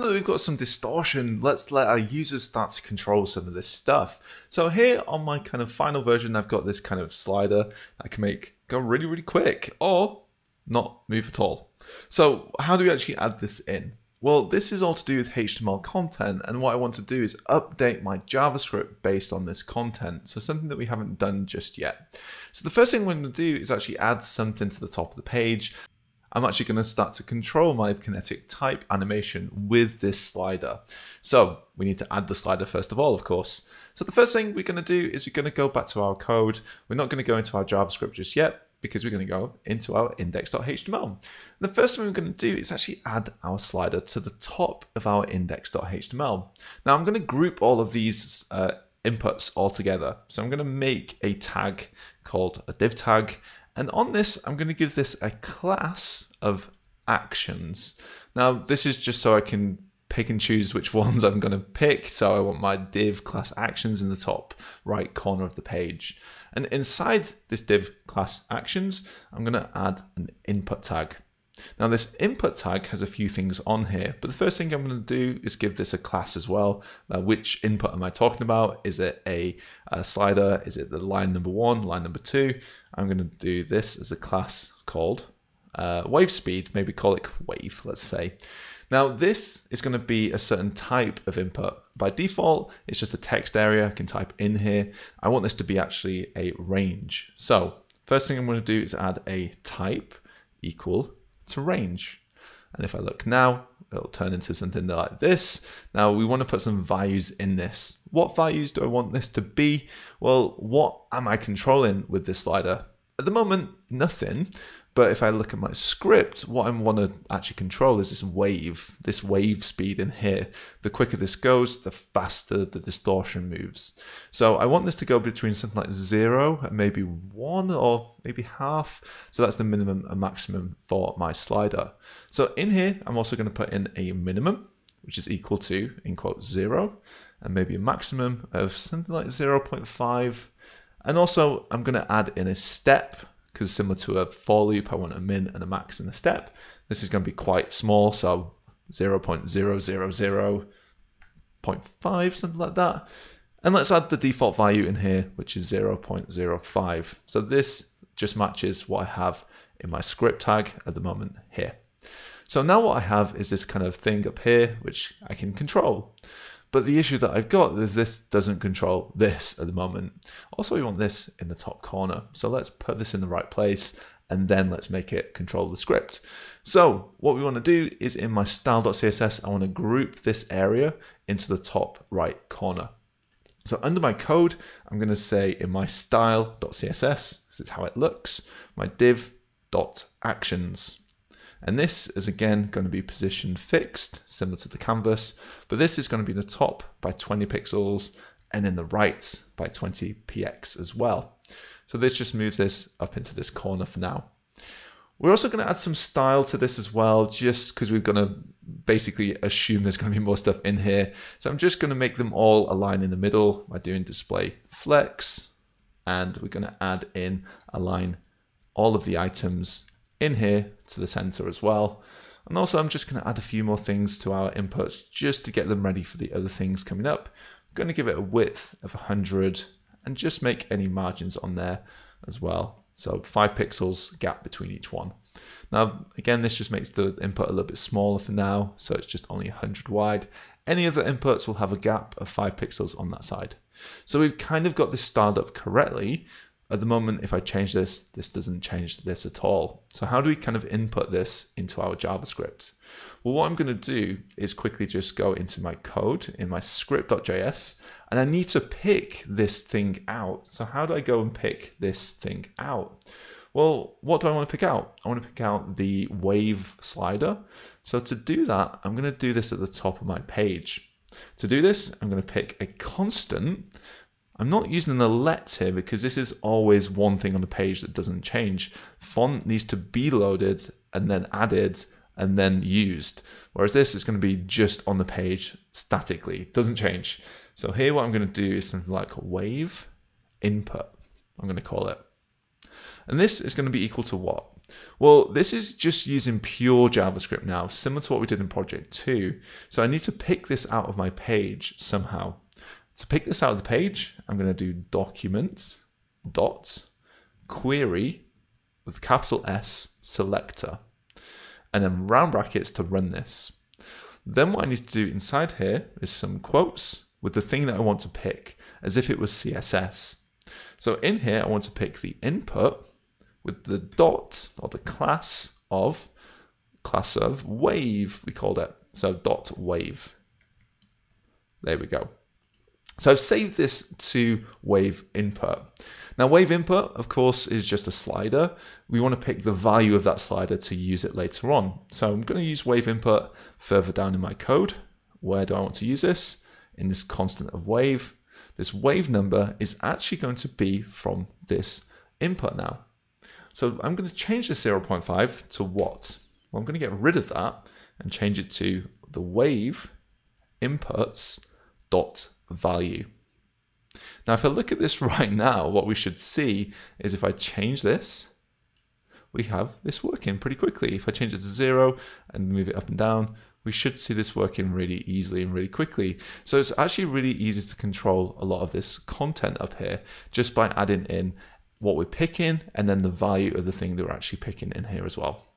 Now that we've got some distortion, let's let our users start to control some of this stuff. So here on my kind of final version, I've got this kind of slider that I can make go really, really quick or not move at all. So how do we actually add this in? Well, this is all to do with HTML content, and what I want to do is update my JavaScript based on this content. So something that we haven't done just yet. So the first thing we're going to do is actually add something to the top of the page. I'm actually going to start to control my kinetic type animation with this slider. So we need to add the slider first of all, of course. So the first thing we're going to do is we're going to go back to our code. We're not going to go into our JavaScript just yet because we're going to go into our index.html. The first thing we're going to do is actually add our slider to the top of our index.html. Now I'm going to group all of these inputs all together. So I'm going to make a tag called a div tag. And on this, I'm going to give this a class of actions. Now, this is just so I can pick and choose which ones I'm going to pick. So I want my div class actions in the top right corner of the page. And inside this div class actions, I'm going to add an input tag. Now, this input tag has a few things on here, but the first thing I'm going to do is give this a class as well. Now, which input am I talking about? Is it a slider? Is it the line number 1, line number 2? I'm going to do this as a class called wave speed, maybe call it wave, let's say. Now, this is going to be a certain type of input. By default, it's just a text area I can type in here. I want this to be actually a range. So first thing I'm going to do is add a type equal to range. And if I look now, it'll turn into something like this. Now we want to put some values in this. What values do I want this to be? Well, what am I controlling with this slider? At the moment, nothing. But if I look at my script, what I want to actually control is this wave speed in here. The quicker this goes, the faster the distortion moves. So I want this to go between something like 0 and maybe 1 or maybe half. So that's the minimum and maximum for my slider. So in here, I'm also going to put in a minimum, which is equal to, in quotes, 0, and maybe a maximum of something like 0.5. And also I'm going to add in a step, because similar to a for loop, I want a min and a max in the step. This is going to be quite small, so 0.000.5, something like that. And let's add the default value in here, which is 0.05. So this just matches what I have in my script tag at the moment here. So now what I have is this kind of thing up here, which I can control. But the issue that I've got is this doesn't control this at the moment. Also, we want this in the top corner. So let's put this in the right place and then let's make it control the script. So what we want to do is in my style.css, I want to group this area into the top right corner. So under my code, I'm going to say in my style.css, because it's how it looks, my div.actions. And this is again going to be position fixed, similar to the canvas, but this is going to be in the top by 20 pixels and in the right by 20 px as well. So this just moves this up into this corner for now. We're also going to add some style to this as well, just because we're going to basically assume there's going to be more stuff in here. So I'm just going to make them all align in the middle by doing display flex, and we're going to add in align all of the items in here to the center as well. And also I'm just going to add a few more things to our inputs just to get them ready for the other things coming up. I'm going to give it a width of 100 and just make any margins on there as well. So 5 pixels gap between each one. Now, again, this just makes the input a little bit smaller for now. So it's just only 100 wide. Any other inputs will have a gap of 5 pixels on that side. So we've kind of got this styled up correctly. At the moment, if I change this, this doesn't change this at all. So how do we kind of input this into our JavaScript? Well, what I'm going to do is quickly just go into my code in my script.js, and I need to pick this thing out. So how do I go and pick this thing out? Well, what do I want to pick out? I want to pick out the wave slider. So to do that, I'm going to do this at the top of my page. To do this, I'm going to pick a constant. I'm not using the let here because this is always one thing on the page that doesn't change. Font needs to be loaded and then added and then used. Whereas this is going to be just on the page statically. It doesn't change. So here what I'm going to do is something like wave input, I'm going to call it. And this is going to be equal to what? Well, this is just using pure JavaScript now, similar to what we did in project 2. So I need to pick this out of my page somehow. To pick this out of the page, I'm going to do document dot query with capital S selector, and then round brackets to run this. Then what I need to do inside here is some quotes with the thing that I want to pick, as if it was CSS. So in here, I want to pick the input with the dot, or the class of wave, we called it. So dot wave. There we go. So I've saved this to wave input. Now wave input, of course, is just a slider. We want to pick the value of that slider to use it later on. So I'm going to use wave input further down in my code. Where do I want to use this? In this constant of wave. This wave number is actually going to be from this input now. So I'm going to change the 0.5 to what? Well, I'm going to get rid of that and change it to the wave inputs dot value. Now, if I look at this right now, what we should see is if I change this, we have this working pretty quickly. If I change it to 0 and move it up and down, we should see this working really easily and really quickly. So it's actually really easy to control a lot of this content up here just by adding in what we're picking and then the value of the thing that we're actually picking in here as well.